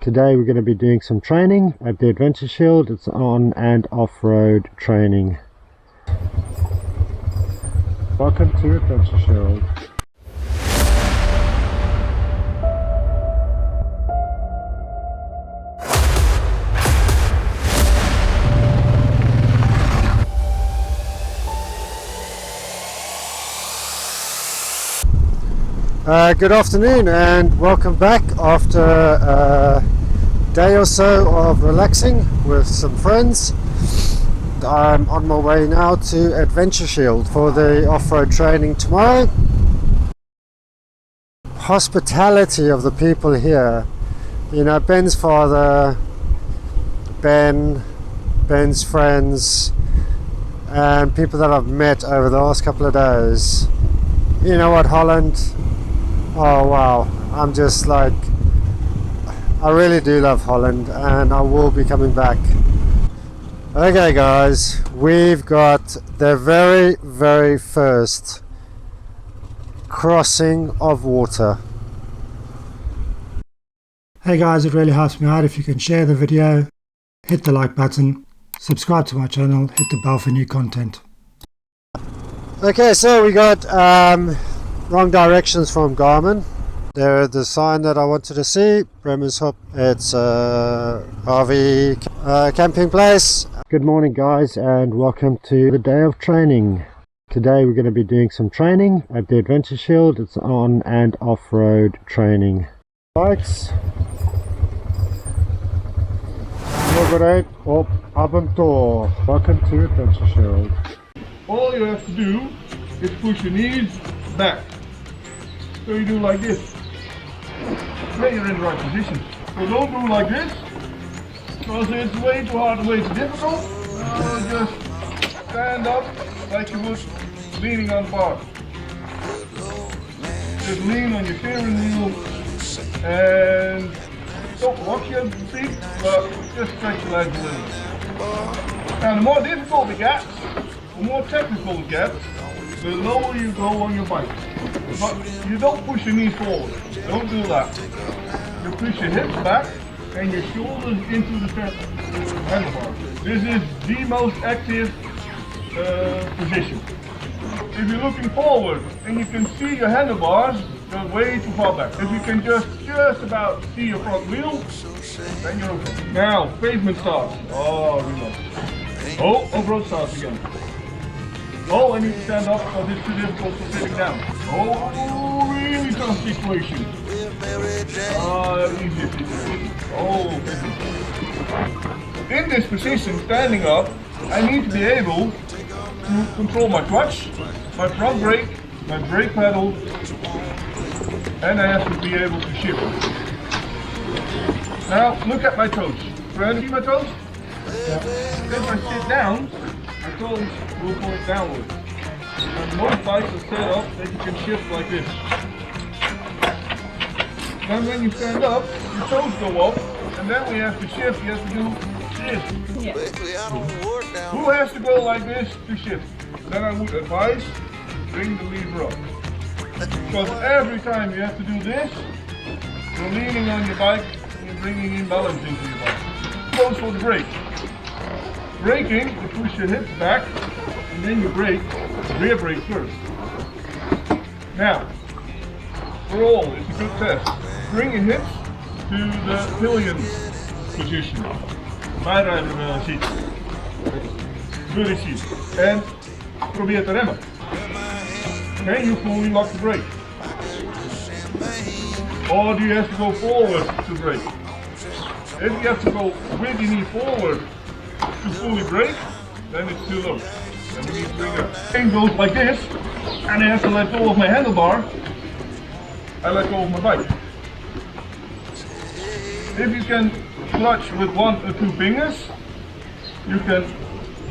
Today we're going to be doing some training at the Adventure Shield. It's on and off-road training. Welcome to Adventure Shield. Good afternoon and welcome back after a day or so of relaxing with some friends. I'm on my way now to Adventure Shield for the off-road training tomorrow. Hospitality of the people here, you know, Ben's father, Ben's friends and people that I've met over the last couple of days. You know what, Holland? Oh wow, I'm just like, I really do love Holland and I will be coming back. Okay guys, we've got the very first crossing of water. Hey guys, it really helps me out if you can share the video, hit the like button, subscribe to my channel, hit the bell for new content. Okay, so we got wrong directions from Garmin. There, the sign that I wanted to see, Bremershop. It's a RV camping place. Good morning guys and welcome to the day of training. Today we're going to be doing some training at the Adventure Shield. It's on and off-road training. Bikes. Motorbike op avontuur. Welcome to Adventure Shield. All you have to do is push your knees back. So you do like this. Then you're in the right position. So don't do like this, because it's way too hard and way too difficult. Just stand up like you would leaning on the bar. Just lean on your steering wheel and don't rock your feet, but just stretch your legs a little. Now the more difficult it gets, the more technical it gets, the lower you go on your bike. But you don't push your knees forward. Don't do that. You push your hips back and your shoulders into the handlebar. This is the most active position. If you're looking forward and you can see your handlebars, you're way too far back. If you can just about see your front wheel, then you're okay. Now, pavement starts. Oh, relax. Oh, off-road starts again. Oh, I need to stand up because it's too difficult for sitting down. Oh, really tough situation. Easy situation. Oh, in this position, standing up, I need to be able to control my clutch, my front brake, my brake pedal, and I have to be able to shift. Now, look at my toes. Can you see my toes? Yeah. If I sit down, my toes will point downward. And most bikes are set up that you can shift like this. Then when you stand up, your toes go up, and then we have to shift, you have to do this. Yeah. Who has to go like this to shift? Then I would advise, bring the lever up. Because every time you have to do this, you're leaning on your bike, and you're bringing imbalance into your bike. Goes for the brake. Braking, you push your hips back, and then you brake, rear brake first. Now, for all, it's a good test. Bring your hips to the pillion position. Bijrijder ziet. Good ziet. En probeer te remmen. Can you fully lock the brake? Or do you have to go forward to brake? If you have to go with your knee forward to fully brake, then it's too low. Then we need to bring up. Thing goes like this, and I have to let go of my handlebar. I let go of my bike. If you can clutch with one or two fingers, you can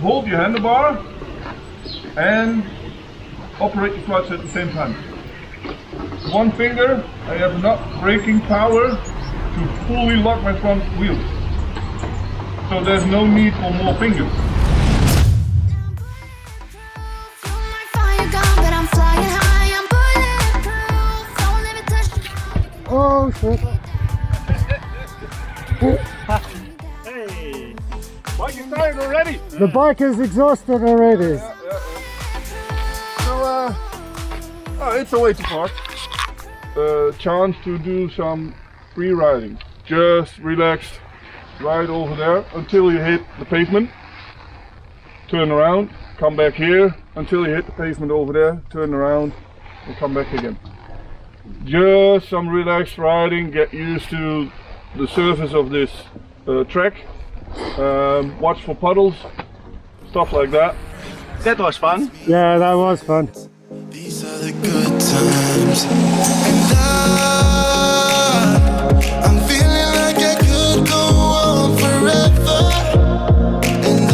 hold your handlebar and operate the clutch at the same time. One finger, I have enough braking power to fully lock my front wheel. So there's no need for more fingers. Oh shit. Hey, bike is tired already. The bike is exhausted already. So, it's a way to park. Chance to do some free riding. Just relax, ride over there until you hit the pavement. Turn around, come back here until you hit the pavement over there. Turn around and come back again. Just some relaxed riding. Get used to the surface of this track. Watch for puddles, stuff like that. That was fun. Yeah, that was fun. These are the good times, and I'm feeling like I could go on forever, and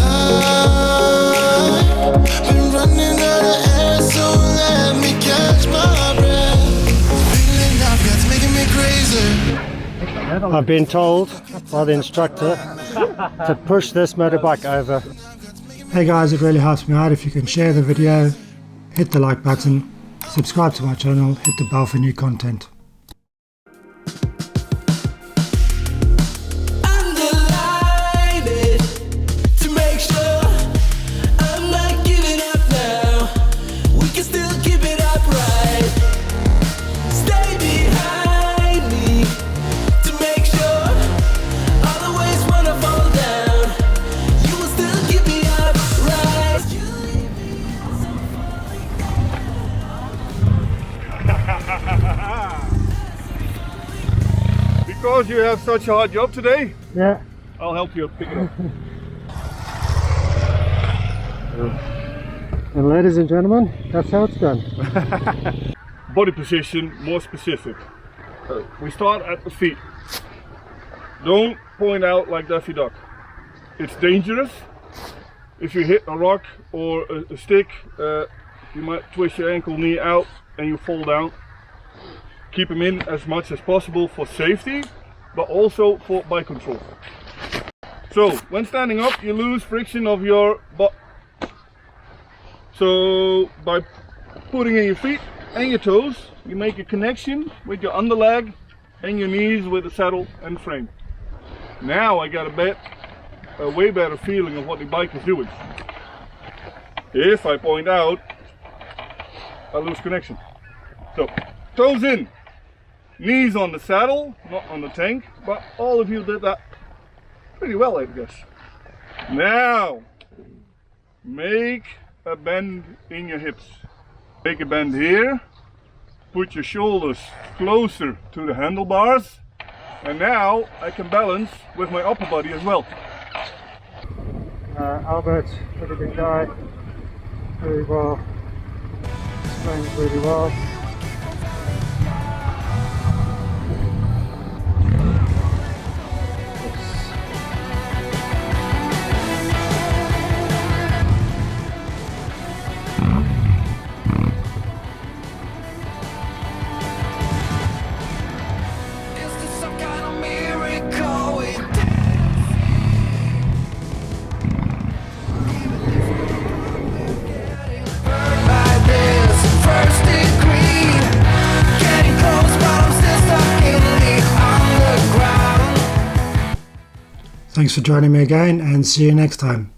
I've been running out of air, so let me catch my breath. Feeling I've got making me crazy. I've been told by the instructor to push this motorbike over. Hey guys, it really helps me out if you can share the video, hit the like button, subscribe to my channel, hit the bell for new content. I'm delighted to make sure I'm not giving up now. We can still keep it upright. Stay behind me to make sure all the ways when I fall down, you will still keep me upright. Because you have such a hard job today, Yeah. I'll help you pick it up. And ladies and gentlemen, that's how it's done. Body position, more specific. We start at the feet. Don't point out like Daffy Duck. It's dangerous. If you hit a rock or a stick, you might twist your ankle, knee out, and you fall down. Keep them in as much as possible for safety, but also for bike control. So, when standing up, you lose friction of your butt. So, by putting in your feet and your toes, you make a connection with your underleg and your knees with the saddle and frame. Now I got a way better feeling of what the bike is doing. If I point out, I lose connection. So, toes in, knees on the saddle, not on the tank, but all of you did that pretty well, I guess. Now, make a bend in your hips. Make a bend here, put your shoulders closer to the handlebars, and now I can balance with my upper body as well. Albert, pretty big guy, very well, trains really well. Is this some kind of miracle? By this first degree, getting close, but I'm still stuck in the underground. Thanks for joining me again and see you next time.